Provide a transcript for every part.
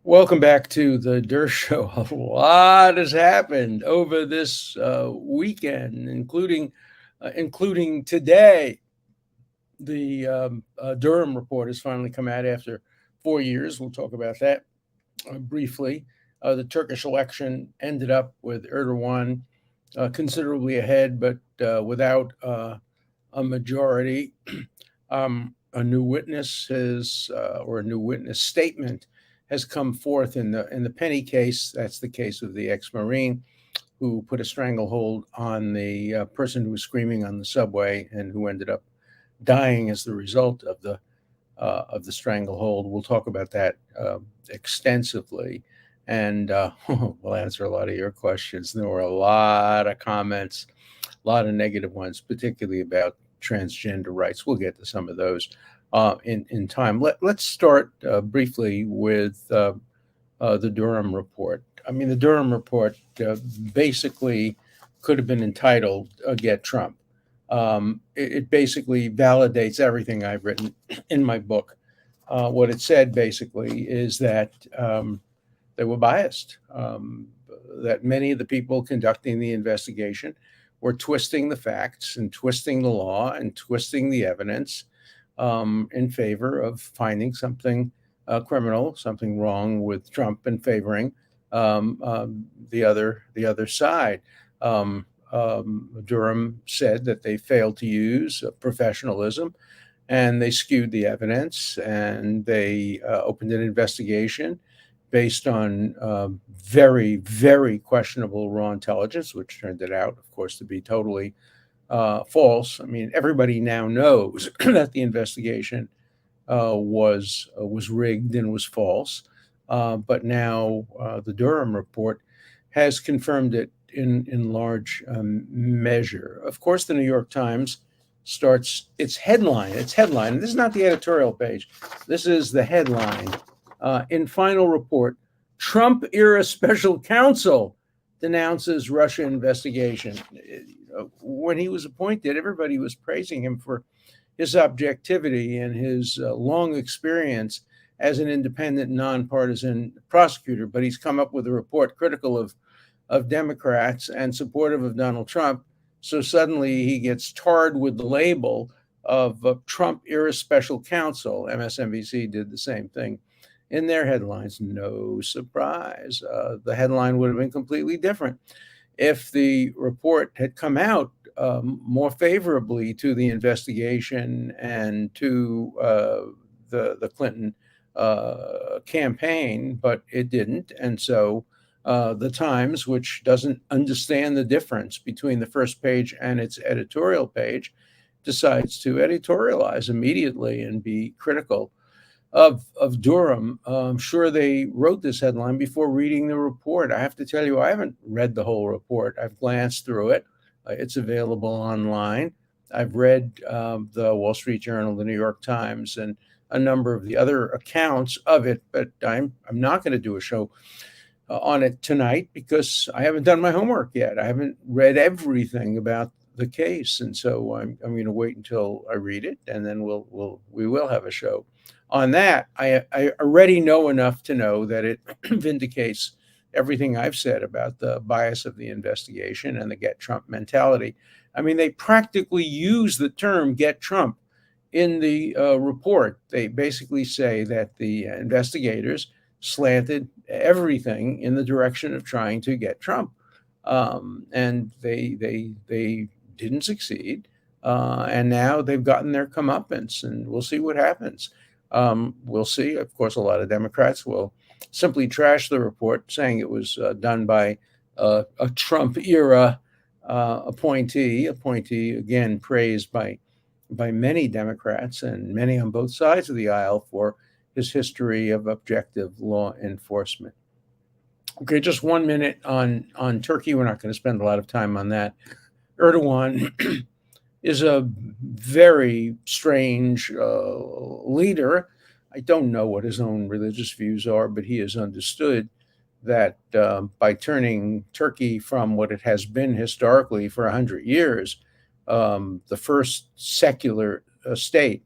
Welcome back to the Dershow. A lot has happened over this weekend, including today. The Durham report has finally come out after 4 years. We'll talk about that briefly. The Turkish election ended up with Erdogan considerably ahead, but without a majority. A new witness or a new witness statement has come forth in the Penny case. That's the case of the ex-Marine who put a stranglehold on the person who was screaming on the subway and who ended up dying as the result of the stranglehold. We'll talk about that extensively, and we'll answer a lot of your questions. There were a lot of comments, a lot of negative ones, particularly about transgender rights. We'll get to some of those in time. Let's start briefly with the Durham report. I mean, the Durham report basically could have been entitled "Get Trump." It basically validates everything I've written in my book. What it said basically is that they were biased, that many of the people conducting the investigation were twisting the facts and twisting the law and twisting the evidence in favor of finding something criminal, something wrong with Trump, and favoring the other side. Durham said that they failed to use professionalism, and they skewed the evidence, and they opened an investigation based on very, very questionable raw intelligence, which turned it out, of course, to be totally false. I mean, everybody now knows that the investigation was rigged and was false, but now the Durham report has confirmed it in large measure. Of course, the New York Times starts its headline. And this is not the editorial page. This is the headline. In final report, Trump-era special counsel denounces Russia investigation. When he was appointed, everybody was praising him for his objectivity and his long experience as an independent, nonpartisan prosecutor. But he's come up with a report critical of Democrats and supportive of Donald Trump. So suddenly he gets tarred with the label of Trump-era special counsel. MSNBC did the same thing in their headlines. No surprise. The headline would have been completely different if the report had come out more favorably to the investigation and to the Clinton campaign, but it didn't. And so the Times, which doesn't understand the difference between the first page and its editorial page, decides to editorialize immediately and be critical of Durham. I'm sure they wrote this headline before reading the report. I have to tell you, I haven't read the whole report. I've glanced through it. It's available online. I've read the Wall Street Journal, the New York Times, and a number of the other accounts of it, but I'm not going to do a show on it tonight because I haven't done my homework yet. I haven't read everything about the case, and so I'm going to wait until I read it, and then we will have a show on that. I already know enough to know that it vindicates everything I've said about the bias of the investigation and the get Trump mentality. I mean, they practically use the term get Trump in the report. They basically say that the investigators slanted everything in the direction of trying to get Trump, and they didn't succeed, and now they've gotten their comeuppance, and we'll see what happens. We'll see. Of course, a lot of Democrats will simply trash the report, saying it was done by a Trump-era appointee again praised by many Democrats and many on both sides of the aisle for his history of objective law enforcement. Okay, just 1 minute on Turkey. We're not going to spend a lot of time on that. Erdogan is a very strange leader. I don't know what his own religious views are, but he has understood that by turning Turkey from what it has been historically for 100 years, the first secular state.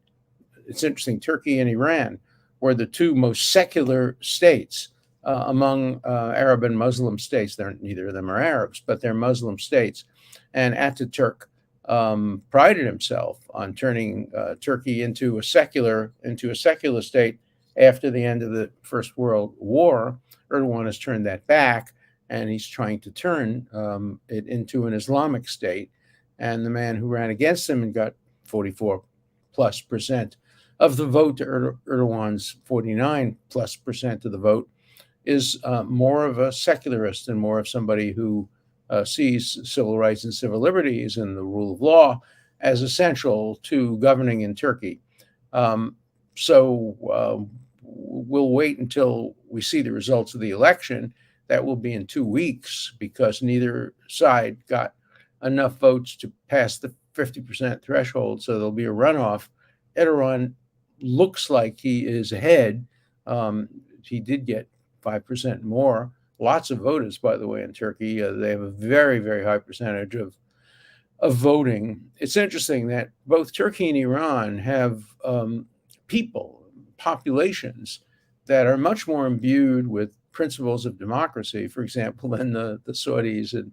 It's interesting, Turkey and Iran were the two most secular states among Arab and Muslim states. Neither of them are Arabs, but they're Muslim states. And Ataturk prided himself on turning Turkey into a secular state after the end of the First World War. Erdogan has turned that back, and he's trying to turn it into an Islamic state. And the man who ran against him and got 44+% of the vote to Erdogan's 49+% of the vote is more of a secularist and more of somebody who sees civil rights and civil liberties and the rule of law as essential to governing in Turkey. So we'll wait until we see the results of the election. That will be in 2 weeks, because neither side got enough votes to pass the 50% threshold. So there'll be a runoff. Erdogan looks like he is ahead. He did get 5% more. Lots of voters, by the way, in Turkey. They have a very, very high percentage of voting. It's interesting that both Turkey and Iran have populations that are much more imbued with principles of democracy, for example, than the Saudis and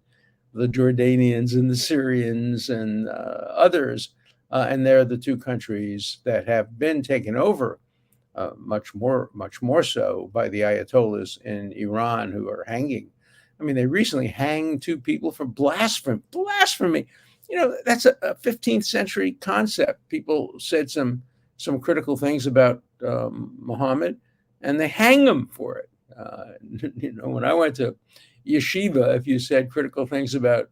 the Jordanians and the Syrians and others. And they're the two countries that have been taken over much more so by the Ayatollahs in Iran, who are hanging. I mean, they recently hanged 2 people for blasphemy. That's a 15th century concept. People said some critical things about Muhammad, and they hang them for it. When I went to yeshiva, if you said critical things about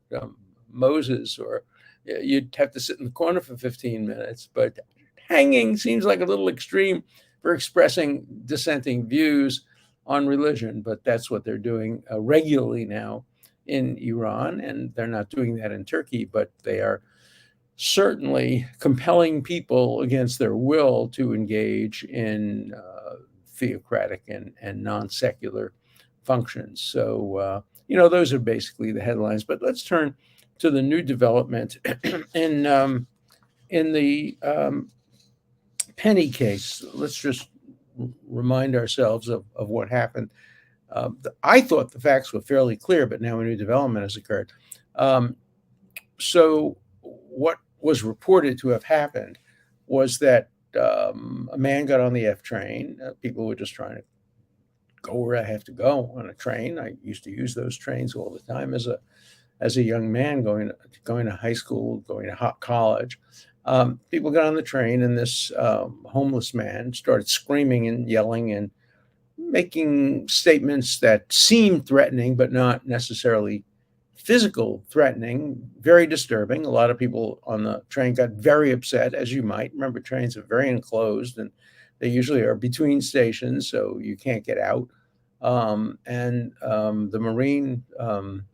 Moses, or you'd have to sit in the corner for 15 minutes. But hanging seems like a little extreme for expressing dissenting views on religion, but that's what they're doing regularly now in Iran, and they're not doing that in Turkey, but they are certainly compelling people against their will to engage in theocratic and non-secular functions. So, those are basically the headlines. But let's turn to the new development in the Penny case. Let's just remind ourselves of what happened. I thought the facts were fairly clear, but now a new development has occurred. So what was reported to have happened was that a man got on the F train. People were just trying to go where I have to go on a train. I used to use those trains all the time as a young man, going to high school, going to college. People got on the train, and this homeless man started screaming and yelling and making statements that seemed threatening, but not necessarily physical threatening. Very disturbing. A lot of people on the train got very upset, as you might. Remember, trains are very enclosed, and they usually are between stations, so you can't get out. The Marine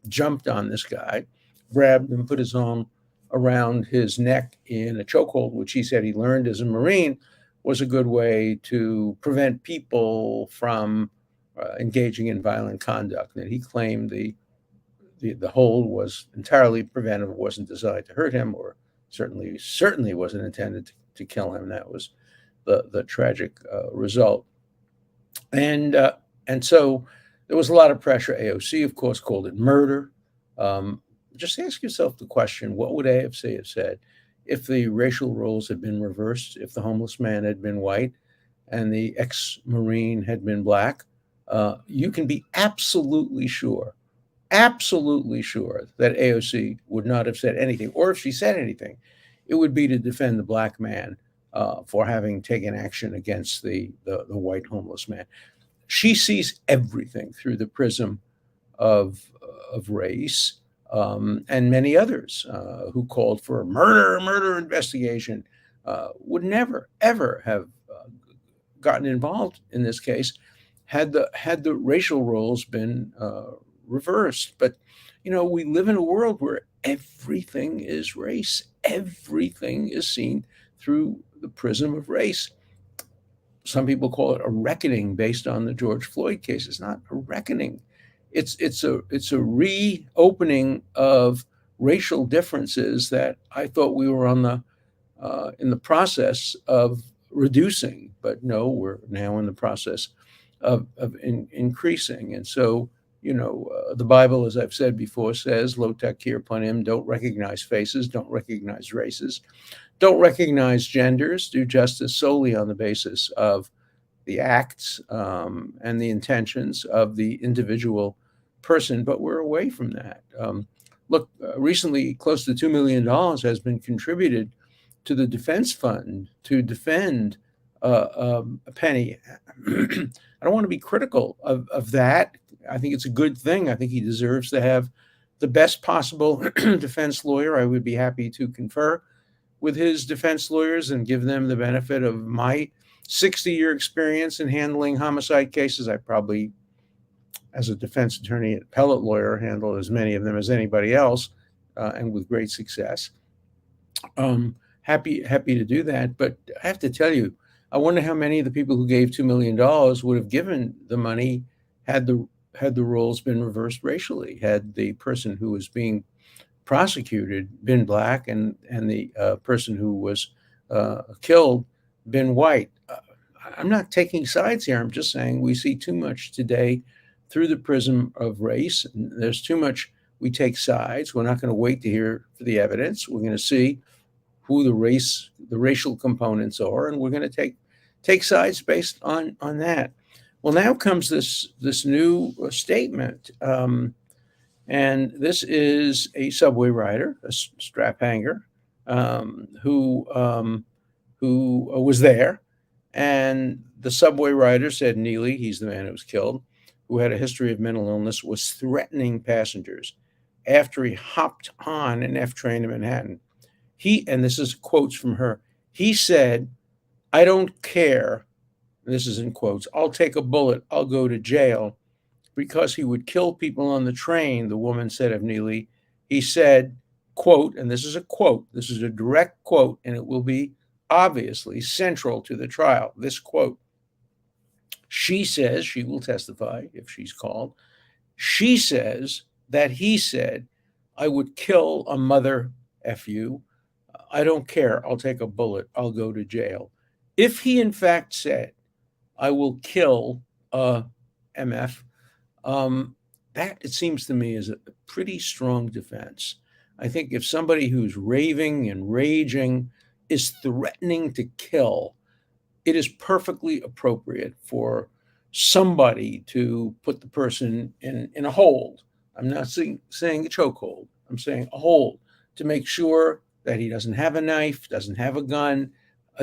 jumped on this guy, grabbed him, put his arm around his neck in a chokehold, which he said he learned as a Marine was a good way to prevent people from engaging in violent conduct. And he claimed the hold was entirely preventive. It wasn't designed to hurt him, or certainly wasn't intended to kill him. That was the tragic result. And so there was a lot of pressure. AOC, of course, called it murder. Just ask yourself the question, what would AOC have said if the racial roles had been reversed, if the homeless man had been white and the ex-Marine had been black? You can be absolutely sure that AOC would not have said anything. Or if she said anything, it would be to defend the black man for having taken action against the white homeless man. She sees everything through the prism of race, and many others who called for a murder investigation would never, ever have gotten involved in this case had the racial roles been reversed. But we live in a world where everything is race. Everything is seen through the prism of race. Some people call it a reckoning based on the George Floyd case. It's not a reckoning. It's a reopening of racial differences that I thought we were in the process of reducing. But no, we're now in the process increasing. And so, the Bible, as I've said before, says, "Lo takir panim," don't recognize faces, don't recognize races, don't recognize genders, do justice solely on the basis of the acts and the intentions of the individual person. But we're away from that. Look, recently, close to $2 million has been contributed to the defense fund to defend Penny. I don't want to be critical of that. I think it's a good thing. I think he deserves to have the best possible defense lawyer. I would be happy to confer with his defense lawyers and give them the benefit of my 60-year experience in handling homicide cases. I probably, as a defense attorney and appellate lawyer, handled as many of them as anybody else, and with great success. Happy to do that. But I have to tell you, I wonder how many of the people who gave $2 million would have given the money had the roles been reversed racially, had the person who was being prosecuted been black and the person who was killed been white. I'm not taking sides here. I'm just saying we see too much today through the prism of race. And there's too much we take sides. We're not going to wait to hear for the evidence. We're going to see who the racial components are, and we're going to take sides based on that. Well, now comes this new statement. And this is a subway rider, a strap hanger, who was there. And the subway rider said Neely, he's the man who was killed, who had a history of mental illness, was threatening passengers after he hopped on an F train in Manhattan. And this is quotes from her, he said, "I don't care," this is in quotes, "I'll take a bullet, I'll go to jail," because he would kill people on the train, the woman said of Neely. He said, quote, and this is a quote, this is a direct quote, and it will be obviously central to the trial. This quote, she says, she will testify if she's called, she says that he said, "I would kill a mother, F you. I don't care. I'll take a bullet. I'll go to jail." If he in fact said, "I will kill MF," that, it seems to me, is a pretty strong defense. I think if somebody who's raving and raging is threatening to kill, it is perfectly appropriate for somebody to put the person in a hold. I'm not saying a chokehold. I'm saying a hold to make sure that he doesn't have a knife, doesn't have a gun,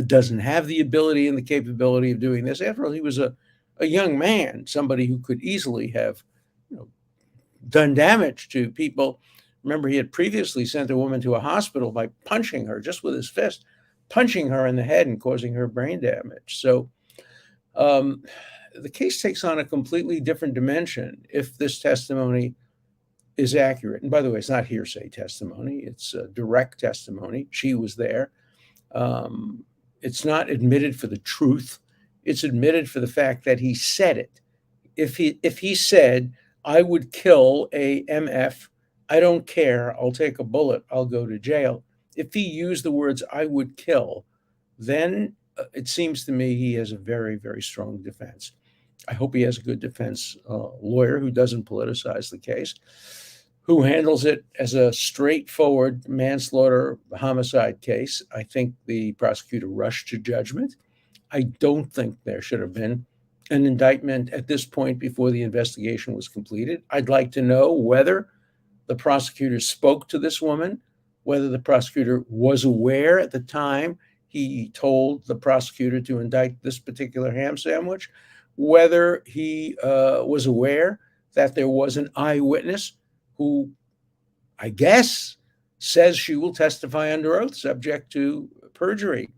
doesn't have the ability and the capability of doing this. After all, he was a young man, somebody who could easily have done damage to people. Remember, he had previously sent a woman to a hospital by punching her just with his fist, punching her in the head and causing her brain damage. So the case takes on a completely different dimension if this testimony is accurate. And by the way, it's not hearsay testimony. It's direct testimony. She was there. It's not admitted for the truth. It's admitted for the fact that he said it. If he said, "I would kill a MF, I don't care, I'll take a bullet, I'll go to jail," if he used the words "I would kill," then it seems to me he has a very, very strong defense. I hope he has a good defense lawyer who doesn't politicize the case, who handles it as a straightforward manslaughter homicide case. I think the prosecutor rushed to judgment. I don't think there should have been an indictment at this point before the investigation was completed. I'd like to know whether the prosecutor spoke to this woman, whether the prosecutor was aware at the time he told the prosecutor to indict this particular ham sandwich, whether he was aware that there was an eyewitness who, I guess, says she will testify under oath subject to perjury,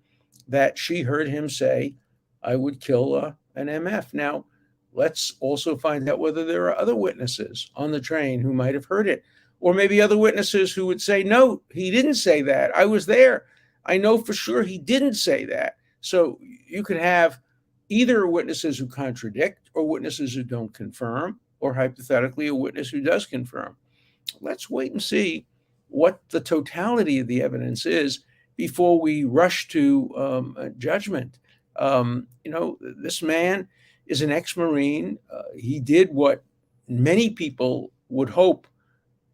that she heard him say, "I would kill an MF." Now, let's also find out whether there are other witnesses on the train who might have heard it, or maybe other witnesses who would say, "No, he didn't say that. I was there. I know for sure he didn't say that." So you could have either witnesses who contradict or witnesses who don't confirm, or hypothetically a witness who does confirm. Let's wait and see what the totality of the evidence is before we rush to judgment. This man is an ex-Marine. He did what many people would hope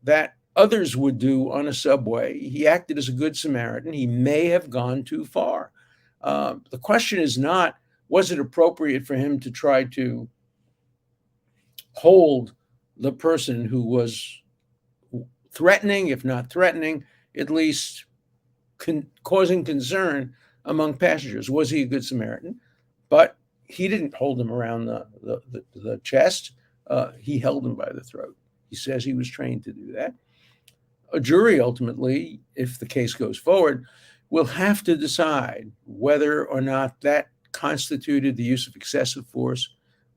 that others would do on a subway. He acted as a good Samaritan. He may have gone too far. The question is not, was it appropriate for him to try to hold the person who was threatening, if not threatening, at least causing concern among passengers? Was he a good Samaritan? But he didn't hold him around the chest. He held him by the throat. He says he was trained to do that. A jury ultimately, if the case goes forward, will have to decide whether or not that constituted the use of excessive force,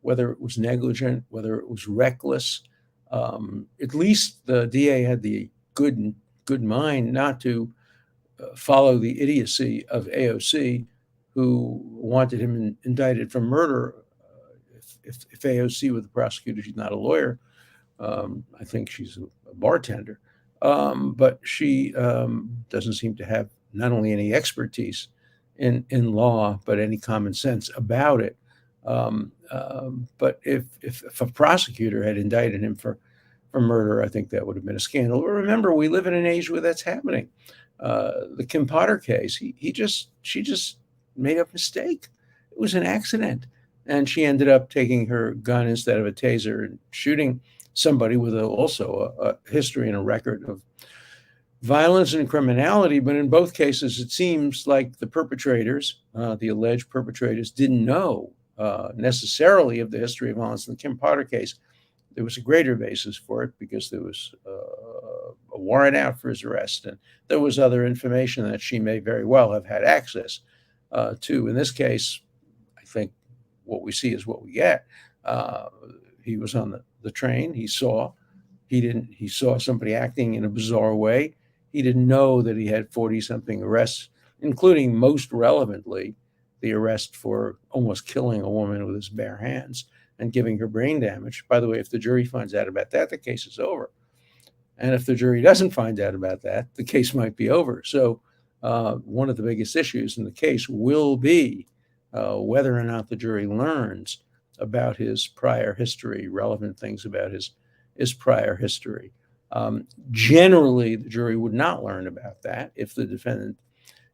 whether it was negligent, whether it was reckless. At least the DA had the good mind not to follow the idiocy of AOC, who wanted him indicted for murder. If AOC were the prosecutor, she's not a lawyer. I think she's a bartender. But she doesn't seem to have not only any expertise in law, but any common sense about it. But if a prosecutor had indicted him for murder, I think that would have been a scandal. But remember, we live in an age where that's happening. The Kim Potter case, she just made a mistake. It was an accident. And she ended up taking her gun instead of a taser and shooting somebody with also a history and a record of violence and criminality. But in both cases, it seems like the perpetrators, the alleged perpetrators, didn't know necessarily of the history of violence. In the Kim Potter case, there was a greater basis for it because there was a warrant out for his arrest, and there was other information that she may very well have had access to. In this case, I think what we see is what we get. He was on the train. He saw somebody acting in a bizarre way. He didn't know that he had 40-something arrests, including, most relevantly, the arrest for almost killing a woman with his bare hands and giving her brain damage. By the way, if the jury finds out about that, the case is over. And if the jury doesn't find out about that, the case might be over. So one of the biggest issues in the case will be whether or not the jury learns about his prior history, relevant things about his prior history. Generally, the jury would not learn about that if the defendant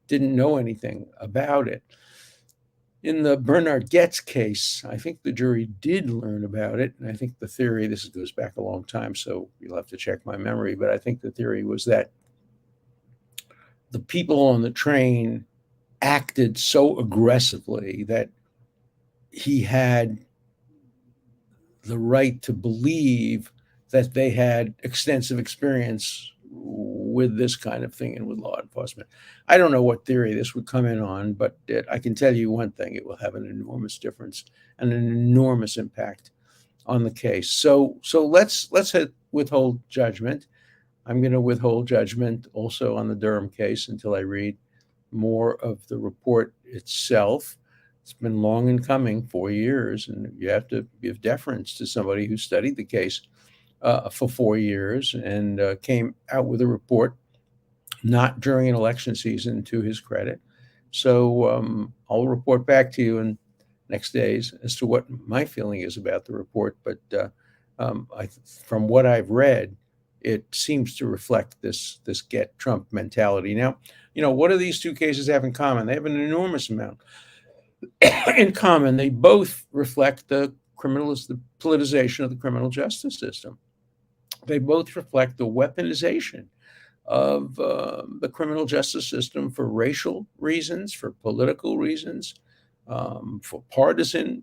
didn't know anything about it. In the Bernard Goetz case, I think the jury did learn about it. And I think the theory, this goes back a long time, so you'll have to check my memory, but I think the theory was that the people on the train acted so aggressively that he had the right to believe that they had extensive experience with this kind of thing and with law enforcement. I don't know what theory this would come in on, but I can tell you one thing: it will have an enormous difference and an enormous impact on the case. So let's withhold judgment. I'm going to withhold judgment also on the Durham case until I read more of the report itself. It's been long in coming, 4 years, and you have to give deference to somebody who studied the case for 4 years and came out with a report not during an election season, to his credit. So I'll report back to you in next days as to what my feeling is about the report. But from what I've read, it seems to reflect this get Trump mentality. Now, what do these two cases have in common? They have an enormous amount in common. They both reflect the politicization of the criminal justice system. They both reflect the weaponization of the criminal justice system for racial reasons, for political reasons, for partisan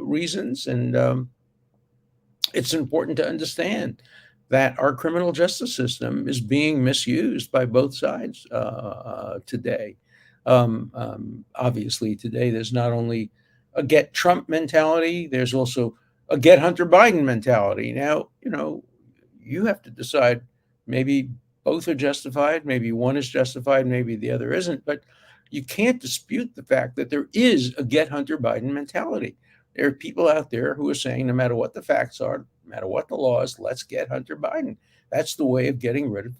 reasons. And it's important to understand that our criminal justice system is being misused by both sides today. Obviously, today there's not only a get Trump mentality, there's also a get Hunter Biden mentality. Now, you have to decide. Maybe both are justified, maybe one is justified, maybe the other isn't, but you can't dispute the fact that there is a get Hunter Biden mentality. There are people out there who are saying, no matter what the facts are, no matter what the law is, let's get Hunter Biden. That's the way of getting rid of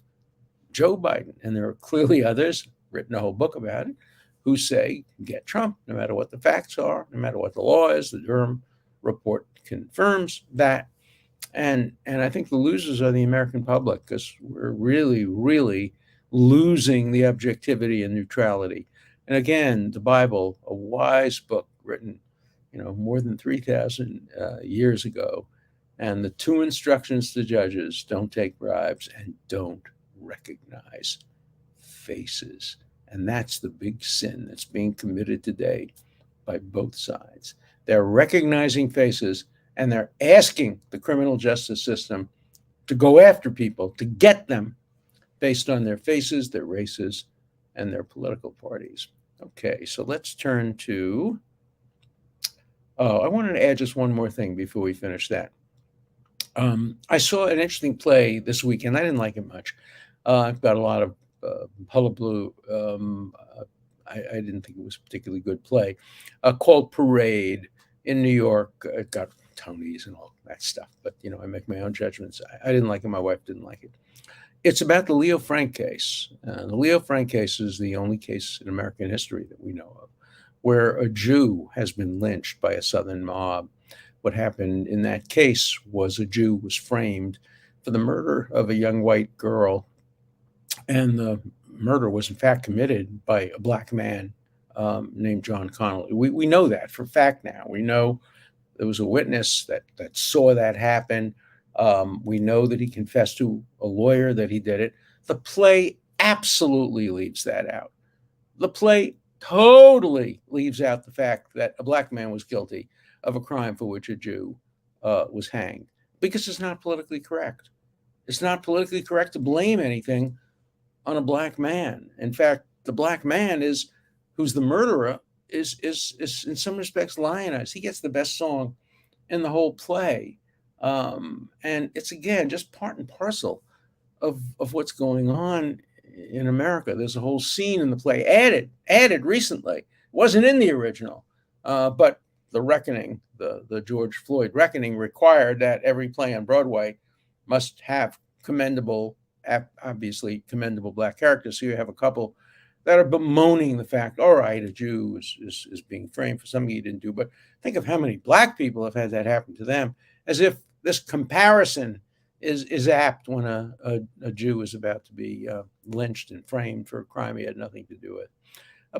Joe Biden. And there are clearly others, written a whole book about it, who say, get Trump, no matter what the facts are, no matter what the law is. The Durham report confirms that. And I think the losers are the American public, because we're really, really losing the objectivity and neutrality. And again, the Bible, a wise book written, more than 3,000 years ago, and the two instructions to judges: don't take bribes and don't recognize faces. And that's the big sin that's being committed today by both sides. They're recognizing faces, and they're asking the criminal justice system to go after people, to get them based on their faces, their races, and their political parties. Okay, so let's turn to. Oh, I wanted to add just one more thing before we finish that. I saw an interesting play this weekend. I didn't like it much. I've got a lot of hullabaloo. I didn't think it was a particularly good play, called Parade in New York. It got Tonys and all that stuff, but I make my own judgments. I didn't like it. My wife didn't like it. It's about the Leo Frank case. The Leo Frank case is the only case in American history that we know of where a Jew has been lynched by a Southern mob. What happened in that case was a Jew was framed for the murder of a young white girl, and the murder was in fact committed by a black man named John Connolly. We know that for fact now. We know there was a witness that saw that happen. We know that he confessed to a lawyer that he did it. The play absolutely leaves that out. The play totally leaves out the fact that a black man was guilty of a crime for which a Jew was hanged, because it's not politically correct. It's not politically correct to blame anything on a black man. In fact, the black man who's the murderer is in some respects lionized. He gets the best song in the whole play. And it's, again, just part and parcel of what's going on in America. There's a whole scene in the play added recently. It wasn't in the original, but the reckoning, the George Floyd reckoning, required that every play on Broadway must have obviously commendable black characters. So you have a couple that are bemoaning the fact, all right, a Jew is being framed for something he didn't do. But think of how many black people have had that happen to them, as if this comparison is apt when a Jew is about to be lynched and framed for a crime he had nothing to do with.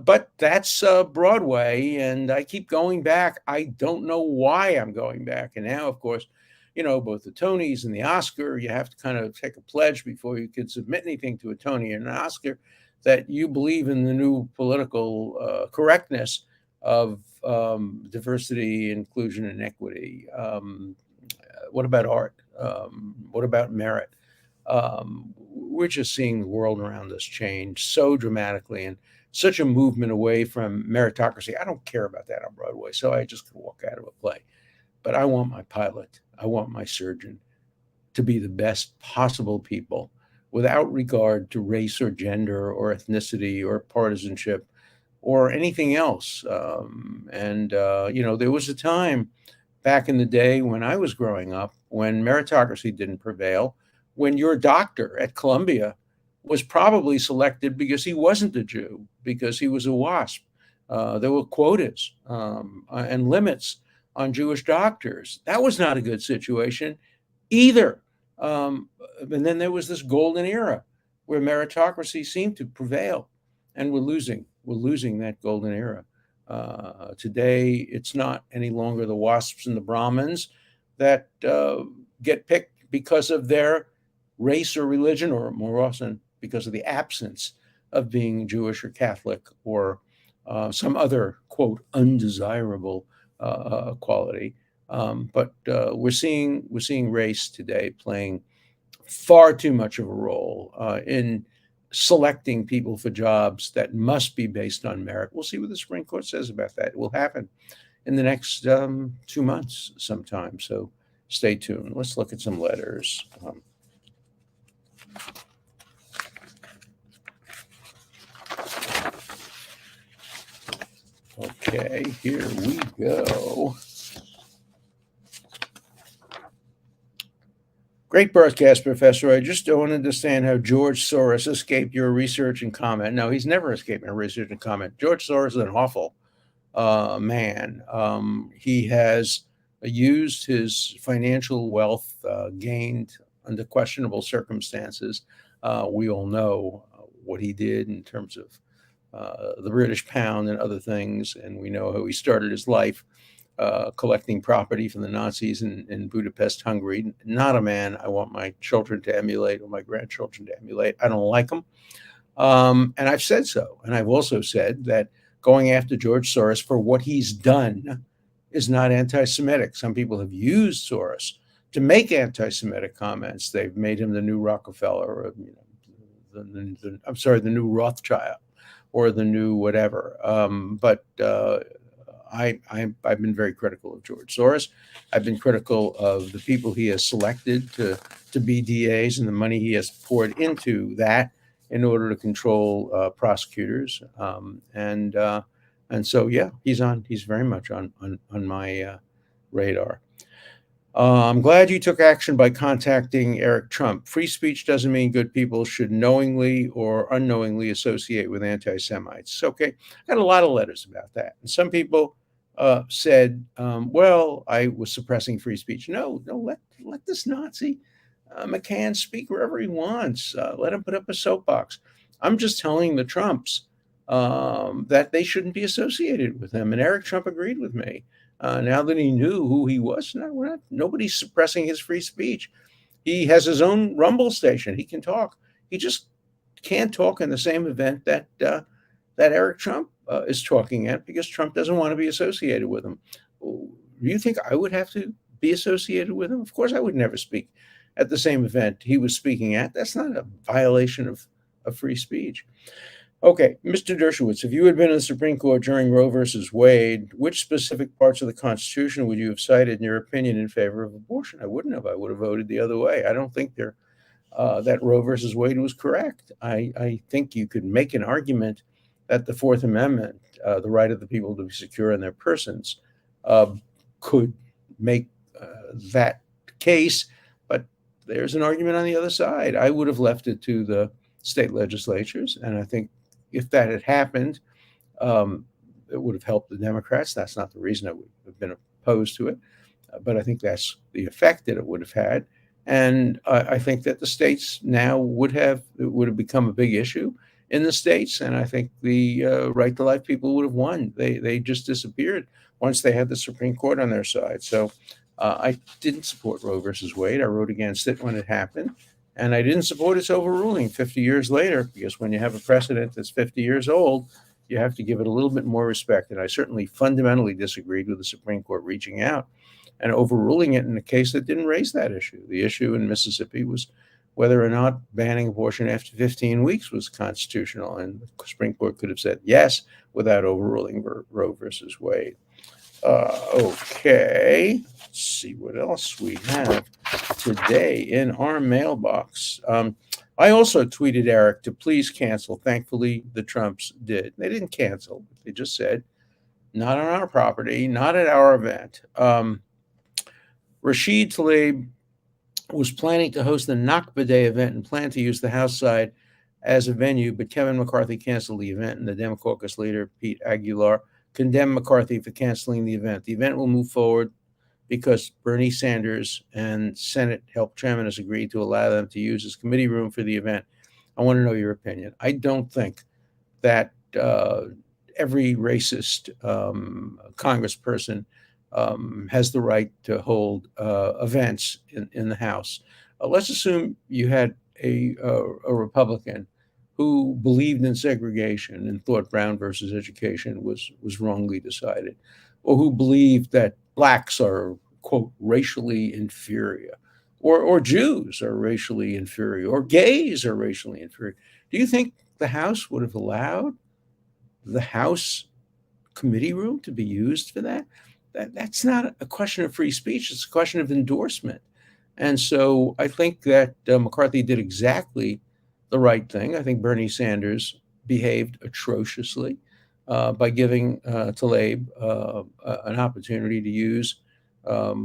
But that's Broadway, and I keep going back. I don't know why I'm going back. And now, of course, both the Tonys and the Oscar, you have to kind of take a pledge before you can submit anything to a Tony and an Oscar that you believe in the new political correctness of diversity, inclusion, and equity. What about art? What about merit? We're just seeing the world around us change so dramatically, and such a movement away from meritocracy. I don't care about that on Broadway, so I just could walk out of a play. But I want my pilot, I want my surgeon to be the best possible people, without regard to race or gender or ethnicity or partisanship or anything else. There was a time back in the day when I was growing up when meritocracy didn't prevail, when your doctor at Columbia was probably selected because he wasn't a Jew, because he was a WASP. There were quotas and limits on Jewish doctors. That was not a good situation either. And then there was this golden era where meritocracy seemed to prevail, and we're losing that golden era. Today, it's not any longer the WASPs and the Brahmins that get picked because of their race or religion, or more often because of the absence of being Jewish or Catholic or some other, quote, undesirable quality. But we're seeing race today playing far too much of a role in selecting people for jobs that must be based on merit. We'll see what the Supreme Court says about that. It will happen in the next 2 months sometime. So stay tuned. Let's look at some letters. Okay, here we go. Great broadcast, Professor. I just don't understand how George Soros escaped your research and comment. No, he's never escaped my research and comment. George Soros is an awful man. He has used his financial wealth gained under questionable circumstances. We all know what he did in terms of the British pound and other things, and we know how he started his life collecting property from the Nazis in Budapest, Hungary. Not a man I want my children to emulate or my grandchildren to emulate. I don't like him. And I've said so. And I've also said that going after George Soros for what he's done is not anti-Semitic. Some people have used Soros to make anti-Semitic comments. They've made him the new Rockefeller, or the new Rothschild, or the new whatever. I've been very critical of George Soros. I've been critical of the people he has selected to be DAs and the money he has poured into that in order to control prosecutors. And so, yeah, he's very much on my radar. I'm glad you took action by contacting Eric Trump. Free speech doesn't mean good people should knowingly or unknowingly associate with anti-Semites. Okay, I got a lot of letters about that. And some people said, well, I was suppressing free speech. No, let this Nazi McCann speak wherever he wants. Let him put up a soapbox. I'm just telling the Trumps that they shouldn't be associated with him. And Eric Trump agreed with me. Now that he knew who he was, nobody's suppressing his free speech. He has his own Rumble station. He can talk. He just can't talk in the same event that Eric Trump is talking at, because Trump doesn't want to be associated with him. Do you think I would have to be associated with him? Of course, I would never speak at the same event he was speaking at. That's not a violation of free speech. Okay, Mr. Dershowitz, if you had been in the Supreme Court during Roe versus Wade, which specific parts of the Constitution would you have cited in your opinion in favor of abortion? I wouldn't have. I would have voted the other way. I don't think that Roe versus Wade was correct. I think you could make an argument that the Fourth Amendment, the right of the people to be secure in their persons, could make that case, but there's an argument on the other side. I would have left it to the state legislatures, and I think if that had happened, it would have helped the Democrats. That's not the reason I would have been opposed to it, but I think that's the effect that it would have had. And I think that the states now would have become a big issue in the states, and I think the right to life people would have won. They just disappeared once they had the Supreme Court on their side. So I didn't support Roe versus Wade. I wrote against it when it happened. And I didn't support its overruling 50 years later, because when you have a precedent that's 50 years old, you have to give it a little bit more respect. And I certainly fundamentally disagreed with the Supreme Court reaching out and overruling it in a case that didn't raise that issue. The issue in Mississippi was whether or not banning abortion after 15 weeks was constitutional. And the Supreme Court could have said yes without overruling Roe versus Wade. Okay, let's see what else we have today in our mailbox. I also tweeted Eric to please cancel. Thankfully, the Trumps did. They didn't cancel. They just said, not on our property, not at our event. Rashid Tlaib was planning to host the Nakba Day event and planned to use the House side as a venue, but Kevin McCarthy canceled the event, and the Dem Caucus leader, Pete Aguilar, condemned McCarthy for canceling the event. The event will move forward because Bernie Sanders and Senate Health Chairman has agreed to allow them to use his committee room for the event. I want to know your opinion. I don't think that every racist congressperson has the right to hold events in the House. Let's assume you had a Republican who believed in segregation and thought Brown versus education was wrongly decided, or who believed that blacks are, quote, racially inferior, or Jews are racially inferior, or gays are racially inferior. Do you think the House would have allowed the House committee room to be used for that? That's not a question of free speech. It's a question of endorsement. And so I think that McCarthy did exactly the right thing. I think Bernie Sanders behaved atrociously by giving Tlaib an opportunity to use a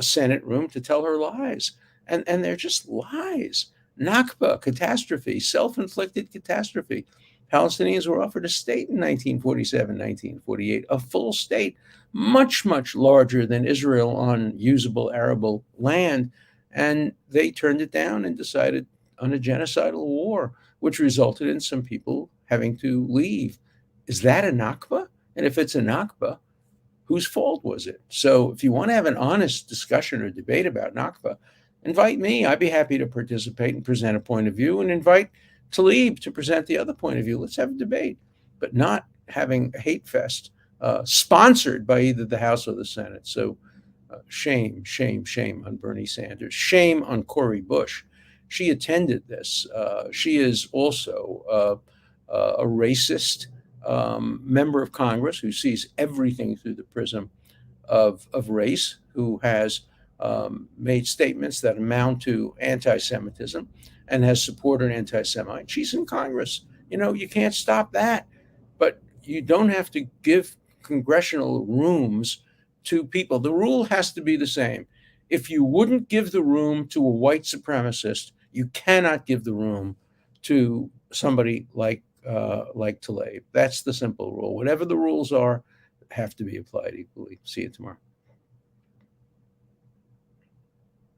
Senate room to tell her lies. And they're just lies. Nakba, catastrophe, self-inflicted catastrophe. Palestinians were offered a state in 1947, 1948, a full state, much, much larger than Israel on usable arable land. And they turned it down and decided on a genocidal war, which resulted in some people having to leave. Is that a Nakba? And if it's a Nakba, whose fault was it? So if you want to have an honest discussion or debate about Nakba, invite me. I'd be happy to participate and present a point of view, and invite Talib to present the other point of view. Let's have a debate, but not having a hate fest sponsored by either the House or the Senate. So shame, shame, shame on Bernie Sanders. Shame on Cori Bush. She attended this. She is also a racist member of Congress who sees everything through the prism of race, who has made statements that amount to anti-Semitism and has supported an anti-Semite. She's in Congress. You know, you can't stop that, but you don't have to give congressional rooms to people. The rule has to be the same. If you wouldn't give the room to a white supremacist, you cannot give the room to somebody like Taleb. That's the simple rule. Whatever the rules are, have to be applied equally. See you tomorrow.